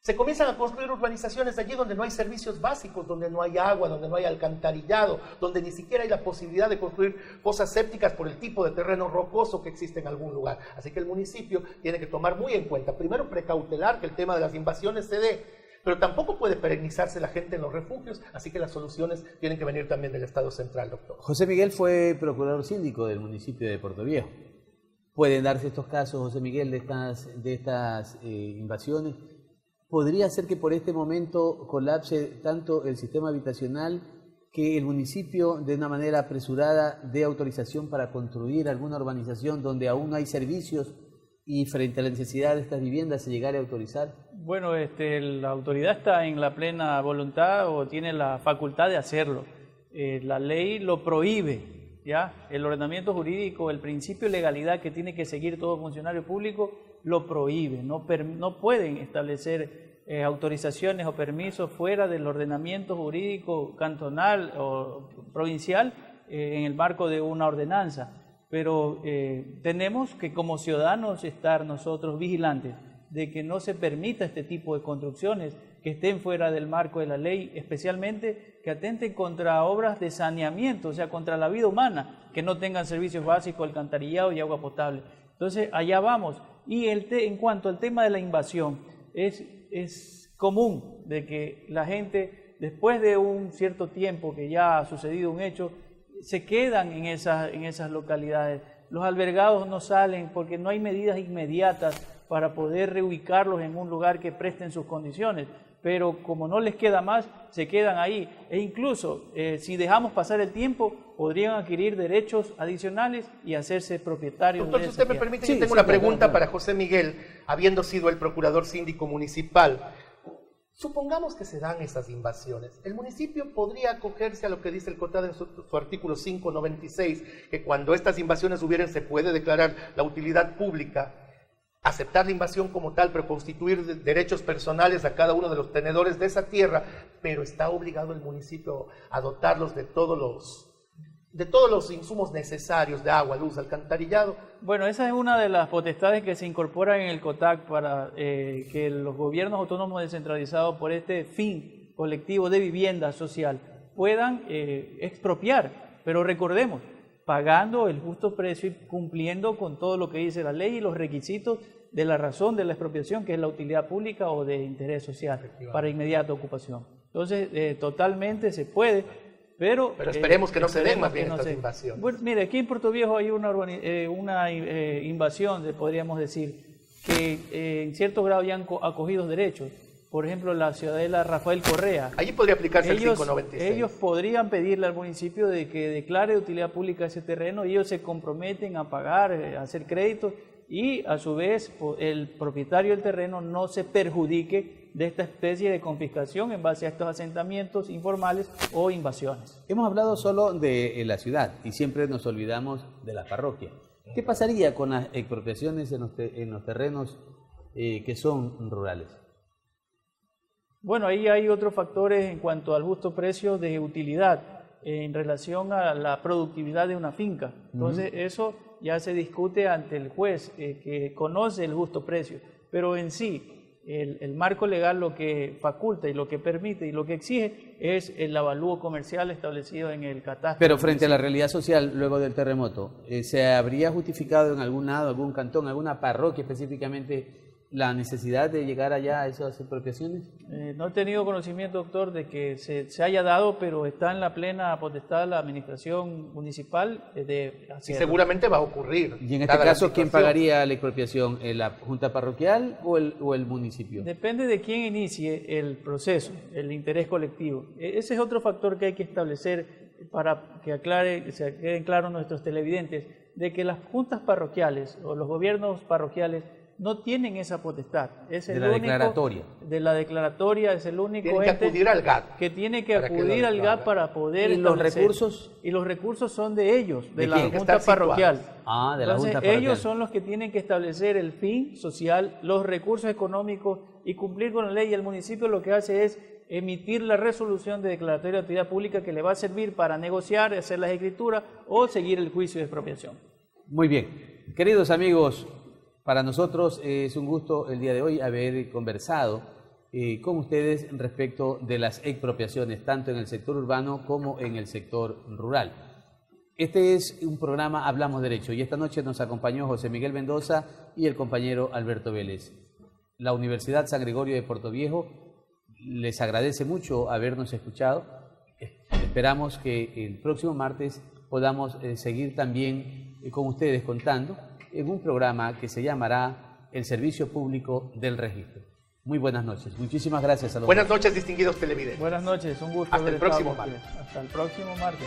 se comienzan a construir urbanizaciones allí donde no hay servicios básicos, donde no hay agua, donde no hay alcantarillado, donde ni siquiera hay la posibilidad de construir fosas sépticas por el tipo de terreno rocoso que existe en algún lugar. Así que el municipio tiene que tomar muy en cuenta, primero precautelar que el tema de las invasiones se dé, pero tampoco puede perennizarse la gente en los refugios, así que las soluciones tienen que venir también del Estado central, doctor. José Miguel fue procurador síndico del municipio de Puerto Viejo. ¿Pueden darse estos casos, José Miguel, de estas invasiones? ¿Podría ser que por este momento colapse tanto el sistema habitacional que el municipio de una manera apresurada dé autorización para construir alguna urbanización donde aún no hay servicios y frente a la necesidad de estas viviendas se llegara a autorizar? Bueno, la autoridad está en la plena voluntad o tiene la facultad de hacerlo. La ley lo prohíbe, ¿ya? El ordenamiento jurídico, el principio de legalidad que tiene que seguir todo funcionario público lo prohíbe. No pueden establecer autorizaciones o permisos fuera del ordenamiento jurídico cantonal o provincial en el marco de una ordenanza. Pero tenemos que como ciudadanos estar nosotros vigilantes de que no se permita este tipo de construcciones que estén fuera del marco de la ley, especialmente que atenten contra obras de saneamiento, o sea, contra la vida humana, que no tengan servicios básicos, alcantarillado y agua potable. Entonces, allá vamos. Y en cuanto al tema de la invasión, es común de que la gente, después de un cierto tiempo que ya ha sucedido un hecho, se quedan en esas localidades. Los albergados no salen porque no hay medidas inmediatas para poder reubicarlos en un lugar que presten sus condiciones. Pero como no les queda más, se quedan ahí. E incluso, si dejamos pasar el tiempo, podrían adquirir derechos adicionales y hacerse propietarios. Doctor, si usted me permite, yo tengo una pregunta para José Miguel, habiendo sido el procurador síndico municipal. Supongamos que se dan esas invasiones. El municipio podría acogerse a lo que dice el COTAD en su artículo 596, que cuando estas invasiones hubieran se puede declarar la utilidad pública, aceptar la invasión como tal, pero constituir derechos personales a cada uno de los tenedores de esa tierra, pero está obligado el municipio a dotarlos de todos los insumos necesarios de agua, luz, alcantarillado. Bueno, esa es una de las potestades que se incorporan en el COTAC para que los gobiernos autónomos descentralizados por este fin colectivo de vivienda social puedan expropiar, pero recordemos, pagando el justo precio y cumpliendo con todo lo que dice la ley y los requisitos de la razón de la expropiación, que es la utilidad pública o de interés social para inmediata ocupación. Entonces, totalmente se puede, pero esperemos que no se den más bien estas invasiones. Bueno, mire, aquí en Puerto Viejo hay una invasión, podríamos decir, que en cierto grado ya han acogido derechos. Por ejemplo, la ciudadela Rafael Correa. Allí podría aplicarse el 596. Ellos podrían pedirle al municipio de que declare de utilidad pública ese terreno y ellos se comprometen a pagar, a hacer créditos y a su vez el propietario del terreno no se perjudique de esta especie de confiscación en base a estos asentamientos informales o invasiones. Hemos hablado solo de la ciudad y siempre nos olvidamos de la parroquia. ¿Qué pasaría con las expropiaciones en los terrenos que son rurales? Bueno, ahí hay otros factores en cuanto al justo precio de utilidad en relación a la productividad de una finca. Entonces, eso ya se discute ante el juez que conoce el justo precio. Pero en sí, el marco legal lo que faculta y lo que permite y lo que exige es el avalúo comercial establecido en el catastro. Pero frente a la realidad social luego del terremoto, ¿se habría justificado en algún lado, algún cantón, alguna parroquia específicamente la necesidad de llegar allá a esas expropiaciones? No he tenido conocimiento, doctor, de que se haya dado, pero está en la plena potestad de la administración municipal de hacerlo. Y seguramente va a ocurrir. Y en este caso, ¿quién pagaría la expropiación? ¿La junta parroquial o el municipio? Depende de quién inicie el proceso, el interés colectivo. Ese es otro factor que hay que establecer para que se queden claros nuestros televidentes, de que las juntas parroquiales o los gobiernos parroquiales no tienen esa potestad. Es el único, declaratoria. De la declaratoria, es el único tiene que acudir al GAT. Que tiene que acudir al GAT para poder ¿Y los recursos? Y los recursos son de ellos, de la quién? Junta Parroquial. De la Entonces, Junta Parroquial. ellos son los que tienen que establecer el fin social, los recursos económicos y cumplir con la ley. Y el municipio lo que hace es emitir la resolución de declaratoria de utilidad pública que le va a servir para negociar, hacer las escrituras o seguir el juicio de expropiación. Muy bien. Queridos amigos, para nosotros es un gusto el día de hoy haber conversado con ustedes respecto de las expropiaciones, tanto en el sector urbano como en el sector rural. Este es un programa Hablamos Derecho y esta noche nos acompañó José Miguel Mendoza y el compañero Alberto Vélez. La Universidad San Gregorio de Puerto Viejo les agradece mucho habernos escuchado. Esperamos que el próximo martes podamos seguir también con ustedes contando en un programa que se llamará El Servicio Público del Registro. Muy buenas noches. Muchísimas gracias a los Buenas noches, distinguidos televidentes. Buenas noches, un gusto. Hasta el próximo martes. Hasta el próximo martes.